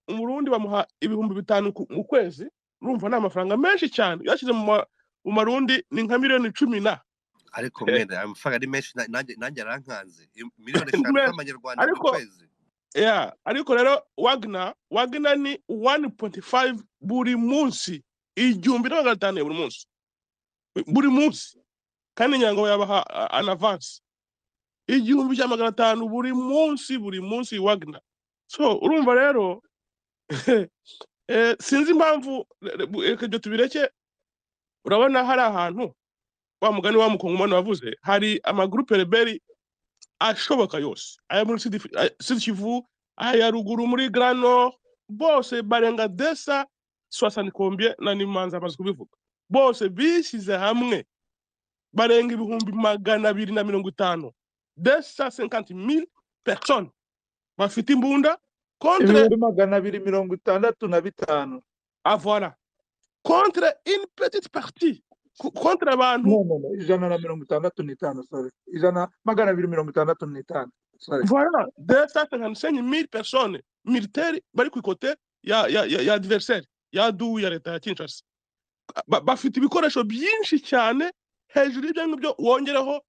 umurundi bamuha ibihumbi 5 mu kwezi urumva na mafaranga menshi cyane yashize mu marundi ni nka miliyoni 10 na ariko mwene amafaranga ari menshi nanjye arankanze miliyoni 5 z'amanyarwanda mu kwezi ariko rero Wagner ni 1.5 buri munsi igihumbi na 500 buri munsi kandi nyango yabaha an avance igihumbi cya 500 buri munsi Wagner. So urumva rero sinzi impamvu ibyo tubireke. Urabona hari ahantu wa mugani wa mukongomani wavuze hari amagroupe rebeli ashoboka yose aya muri Sud Kivu aya ruguru muri Grand Nord bose barenga 260 combien na nimanza amaze kubivuga bose bishyize hamwe barenga ibihumbi 250 250,000 personnes bafite imbunda contre 265 voilà contre une petite partie contre abantu no 165 sorry 265 sorry voilà 255,000 personnes militaires bari ku côté ya adversaire ya du ya leta ya Kinshasa bafite ibikoresho byinshi cyane hejuru y'ibyo ngibyo wongereho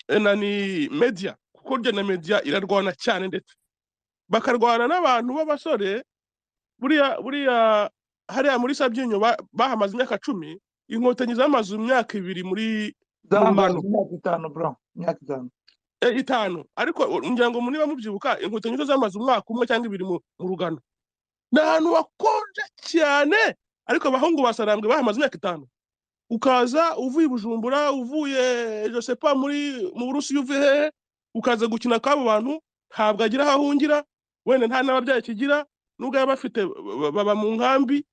nani media kuko rya na media irarwana cyane ndetse bakarwana n'abantu b'abasore buriya hariya muri Sabyinyo bahamaze imyaka 10 inkotanyi zamaze imyaka 2 muri zamaze imyaka 5 bro imyaka 5 ariko ngira ngo muri bamubyibuka inkotanyi zo zamaze umwaka umwe cyangwa 2 mu rugano n'ahantu wakonje cyane ariko abahungu basarambwe bahamaze imyaka 5 ukaza uvuye Bujumbura uvuye je sais pas mu Burusi uvuye ukaza gukina kabo bantu ntabwo agira hahungira wenda nta nababyaye kigira nubwo yabafite baba mu nkambi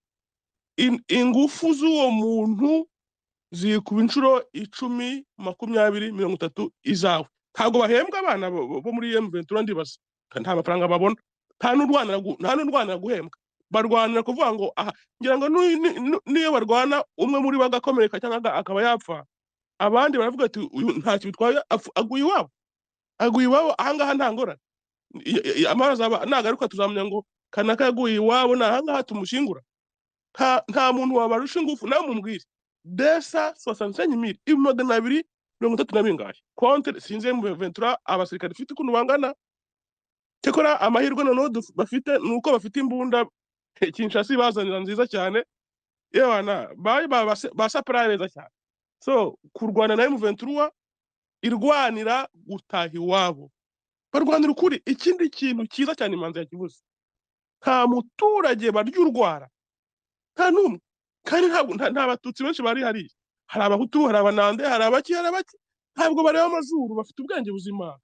ingufu z'uwo muntu zikuba inshuro 10 20 30 izawe ntabwo bahembwa abana bo muri M23 ndibaza nta mafaranga babona nta n'urwana guhembwa barwanira kuvuga ngo aha ngira ngo niyo barwana umwe muri bagakomereka cyangwa akaba yapfa abandi baravuga ati uyu nta kibitwaye aguye iwabo ahangaha nta ngorane amazi nagaruka tuzamenya ngo kanaka yaguye iwabo nahangaha tumushingura nta muntu wabarusha ingufu nawe mumbwire 265,000 230 contre sinze mu 23 abasirikare fite kuntu bangana cyekora amahirwe noneho bafite nuko bafite imbunda Kinshasa bazanira nziza cyane yewana basapara neza cyane. So kurwana na M23 irwanira gutaha iwabo barwanira ukuri. Ikindi kintu cyiza cyane imanza yakivuze nta muturage baryurwara nta numwe kandi nta batutsi benshi bari hari abahutu hari abanande hari abaki ntabwo bareba amazuru bafite ubwenge buzima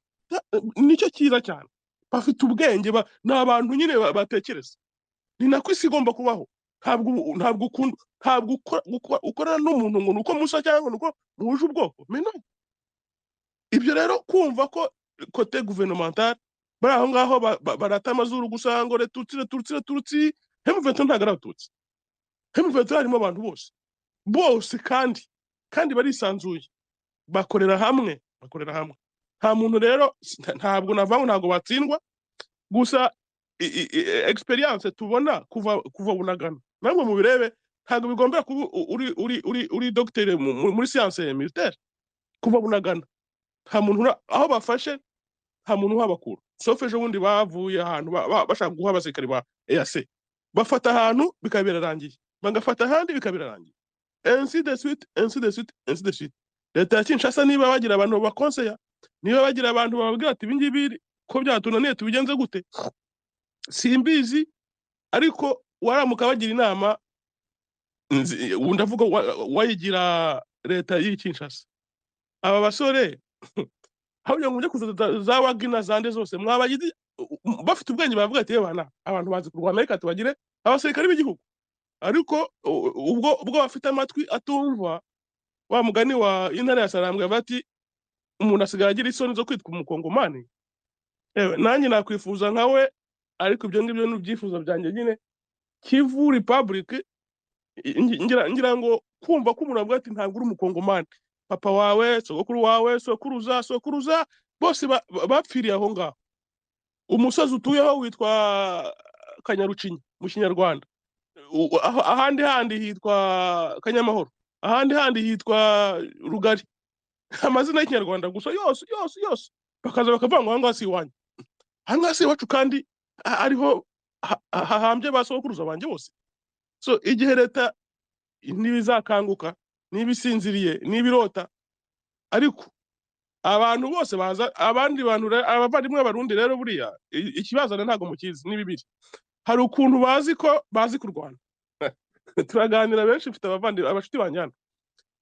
nicyo cyiza cyane bafite ubwenge n'abantu nyine batekereza ni nako isi igomba kubaho ntabwo ukora n'umuntu ngo nuko musa cyangwa nuko muhuje ubwoko meno ibyo rero kumva ko côté gouvernemental bari aho ngaho barata amazuru gusa ngo retutsi M23 ntago aratutsi M23 harimo abantu bose kandi barisanzuye bakorera hamwe nta muntu rero ntabwo navango ntago batsindwa gusa experience tubona kuva bunagana namwe mu birebe ntago bigombera kuba uri docteur muri science militaire kuva bunagana nta muntu aho bafashe nta muntu uhabakura sauf ejo bundi bavuye ahantu bashaka guha abasirikare ba EAC bafata ahantu bikabirarangiye bagafata ahandi bikabirarangiye ainsi de suite leta ya Kinshasa niba bagira abantu bakonseya niba bagira abantu bababwira ati ibingibi ko byatunaniye tubigenze gute simbizi ariko waramuka bagira inama ndavuga wayigira leta y'i Kinshasa aba basore aho ngo kuza za Wagner zande zose mwabagize bafite ubwenge bavuga ati bana abantu bazi kurwana reka tubagire abasirikare b'igihugu ariko ubwo bafite amatwi atumva wa mugani wa intare ya Sarambwe bati umuntu asigaye agira isoni zo kwitwa umukongomani nanjye nakwifuza nkawe ariko ibyo ngibyo n'ubyifuza byanjye nyine Kivu Republic ngira ngo kumva ko umuntu avuga ati ntabwo uri umukongomani papa wawe sogokuru wawe sokuruza bose bapfiriye aho ngaho umusozi utuyeho witwa Kanyarucinya mu Kinyarwanda, ahandi hitwa Kanyamahoro, ahandi hitwa Rugari, amazina y'Ikinyarwanda gusa yose bakaza bakavuga ngo ahangaha si iwanyu, ahangaha si iwacu kandi ariho hahambye basokuruza banjye bose. So igihe leta nibizakanguka nibisinziriye nibirota, ariko abantu bose baza, abandi bantu abavandimwe Barundi rero buriya ikibazana ntago mukizi ni bibiri. Hari ukuntu bazi kurwana turaganira benshi, mfite abavandimwe abashiti banjyana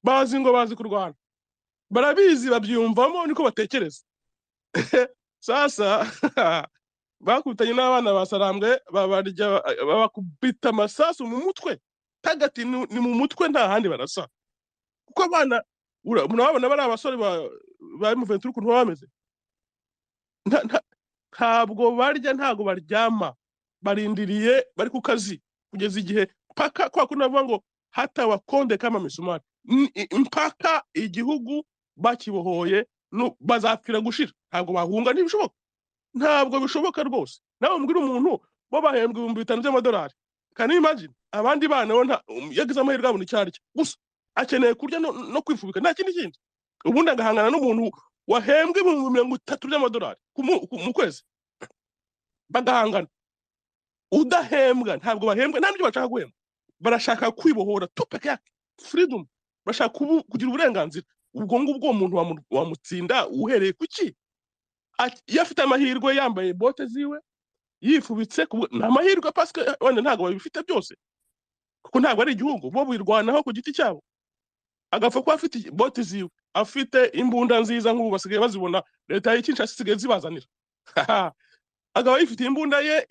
bazi ngo bazi kurwana, barabizi babyumvamo niko batekereza. Sasa bakutanye n'abana basarambwe babarya babakubita amasasu mu mutwe, tagati ni mu mutwe nta handi barasa, kuko abana murabona bari abasore ba M23 ukuntu bameze, ntabwo barya ntago baryama, barindiriye bari ku kazi kugeza igihe paka kwa kunavuga ngo hata wakonde kama misumari, mpaka igihugu bakibohoye bazapfira gushira, ntabwo bahunga, ntibishoboka, ntabwo bishoboka rwose. Nawe mbwira umuntu bo bahembwa 5,000 by'amadolari, can you imagine? Abandi bana bo yagize amahirwe abona icyarya gusa, akeneye kurya no kwifubika, nta kindi. Ubundi agahangana n'umuntu wahembwe 30,000 by'amadolari mu kwezi, bagahangana. Udahembwa ntabwo bahembwa, nta n'ibyo bashaka guhembwa, barashaka kwibohora tupeke yake freedom, bashaka kugira uburenganzira. Ubwo ngubwo umuntu wamutsinda uhereye kuki? Yafite amahirwe yambaye bote ziwe yifubitse, nta mahirwe paske wenda ntago babifite byose, kuko ntago ari igihugu, bo birwanaho ku giti cyabo. Agapfa ko afite bote ziwe, afite imbunda nziza nk'ubu basigaye bazibona, leta y'Kinshasa isigaye zibazanira. Agaba yifite imbunda ye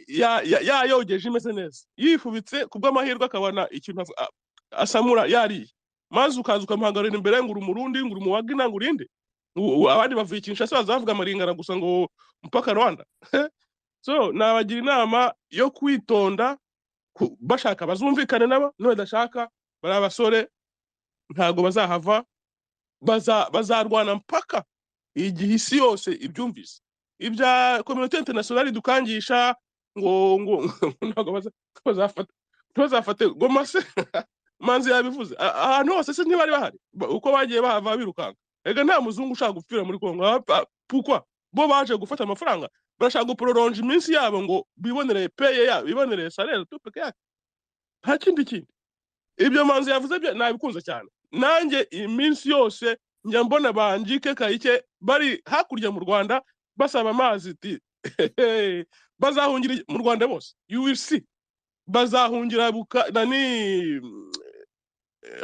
yayogeje imeze neza, yifubitse kubw'amahirwe akabona ikintu asamura yariye, maze ukaza ukamuhagarira imbere ngo Umurundi, ngo Umuwagina, ngo urinde, abandi bavuye Kinshasa bazavuga amaringara gusa ngo mpaka Rwanda. So nabagira inama yo kwitonda, bashaka bazumvikane nabo, no badashaka bari abasore ntago bazahava, bazarwana mpaka igihe isi yose ibyumvise. Ibya community international dukangisha ngo ntago bazafate goma se manzi yabivuze ahantu hose se ntibari bahari, uko bagiye bahava birukanga. Ega nta muzungu ushaka gupfira muri Kongo, pourquoi bo baje gufata amafaranga, barashaka guprolonge iminsi yabo ngo bibonere paye yabo, bibonere salaire tupeke yake, nta kindi. Ibyo manzi yavuze byo nabikunze cyane, nanjye iminsi yose njya mbona banjike kayike bari hakurya mu Rwanda basaba amazi ti bazahungira mu Rwanda bose, you will see, bazahungira nani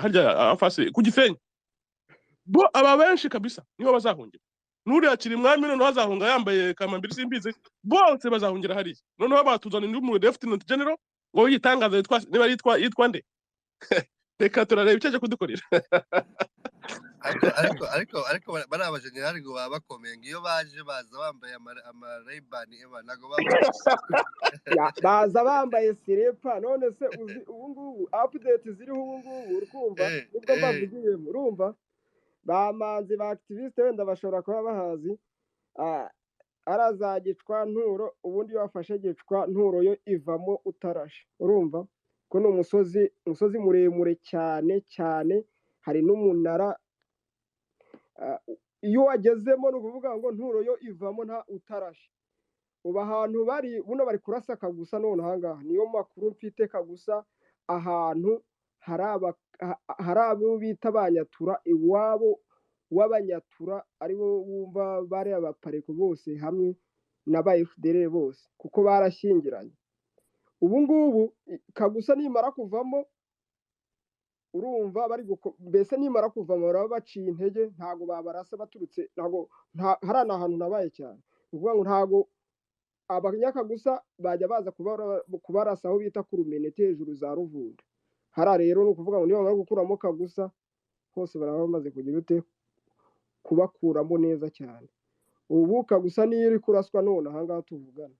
harya afase ku Gisenyi, bo aba benshi kabisa niho bazahungira. Nuri akiri mwami none bazahunga yambaye kamambiri simbize, bose bazahungira hariya. None batuzana mu Lieutenant General ngo yitangaza niba yitwa nde. Reka turareba icyo kudukorera. ariko bari abajenerali ngo baba bakomeye, iyo baje baza bambaye amarebani nago baza bambaye sirepa. None se ubu ngubu update ziriho ubu ngubu urumva nibwo bavugiyemo, urumva bamanzi ba activiste wenda bashobora kuba bahazi, arazagicwa nturo, ubundi bafashe gicwa nturo yo ivamo utarashe, urumva ko no umusozi muremure cyane, hari n'umunara, iyo wagezemo no kuvuga ngo nturo yo ivamo nta utarashe. Uba ahantu bari buno bari kurasa kagusa, none ahangaha niyo makuru mfite kagusa, ahantu hari abo bita abanyatura, iwabo w'abanyatura aribo bumva bari abapareko bose hamwe n'aba FDL bose, kuko barashyingiranye. Ubu ngubu kagusa nimara kuvamo, urumva bari mbese nimara kuvamo baraba baciye intege, ntago babarasa baturutse, ntago hari ahantu nabaye cyane, uvuga ngo ntago abanyakagusa bajya baza kubarasa aho bita ku Rumenete hejuru za Ruvunda. Hara rero no kuvuga ngo niba bamara gukuramo kagusa hose baraba bamaze kugira ute kubakuramo neza cyane. Ubu kagusa niyo iri kuraswa none ahangaha tuvugana.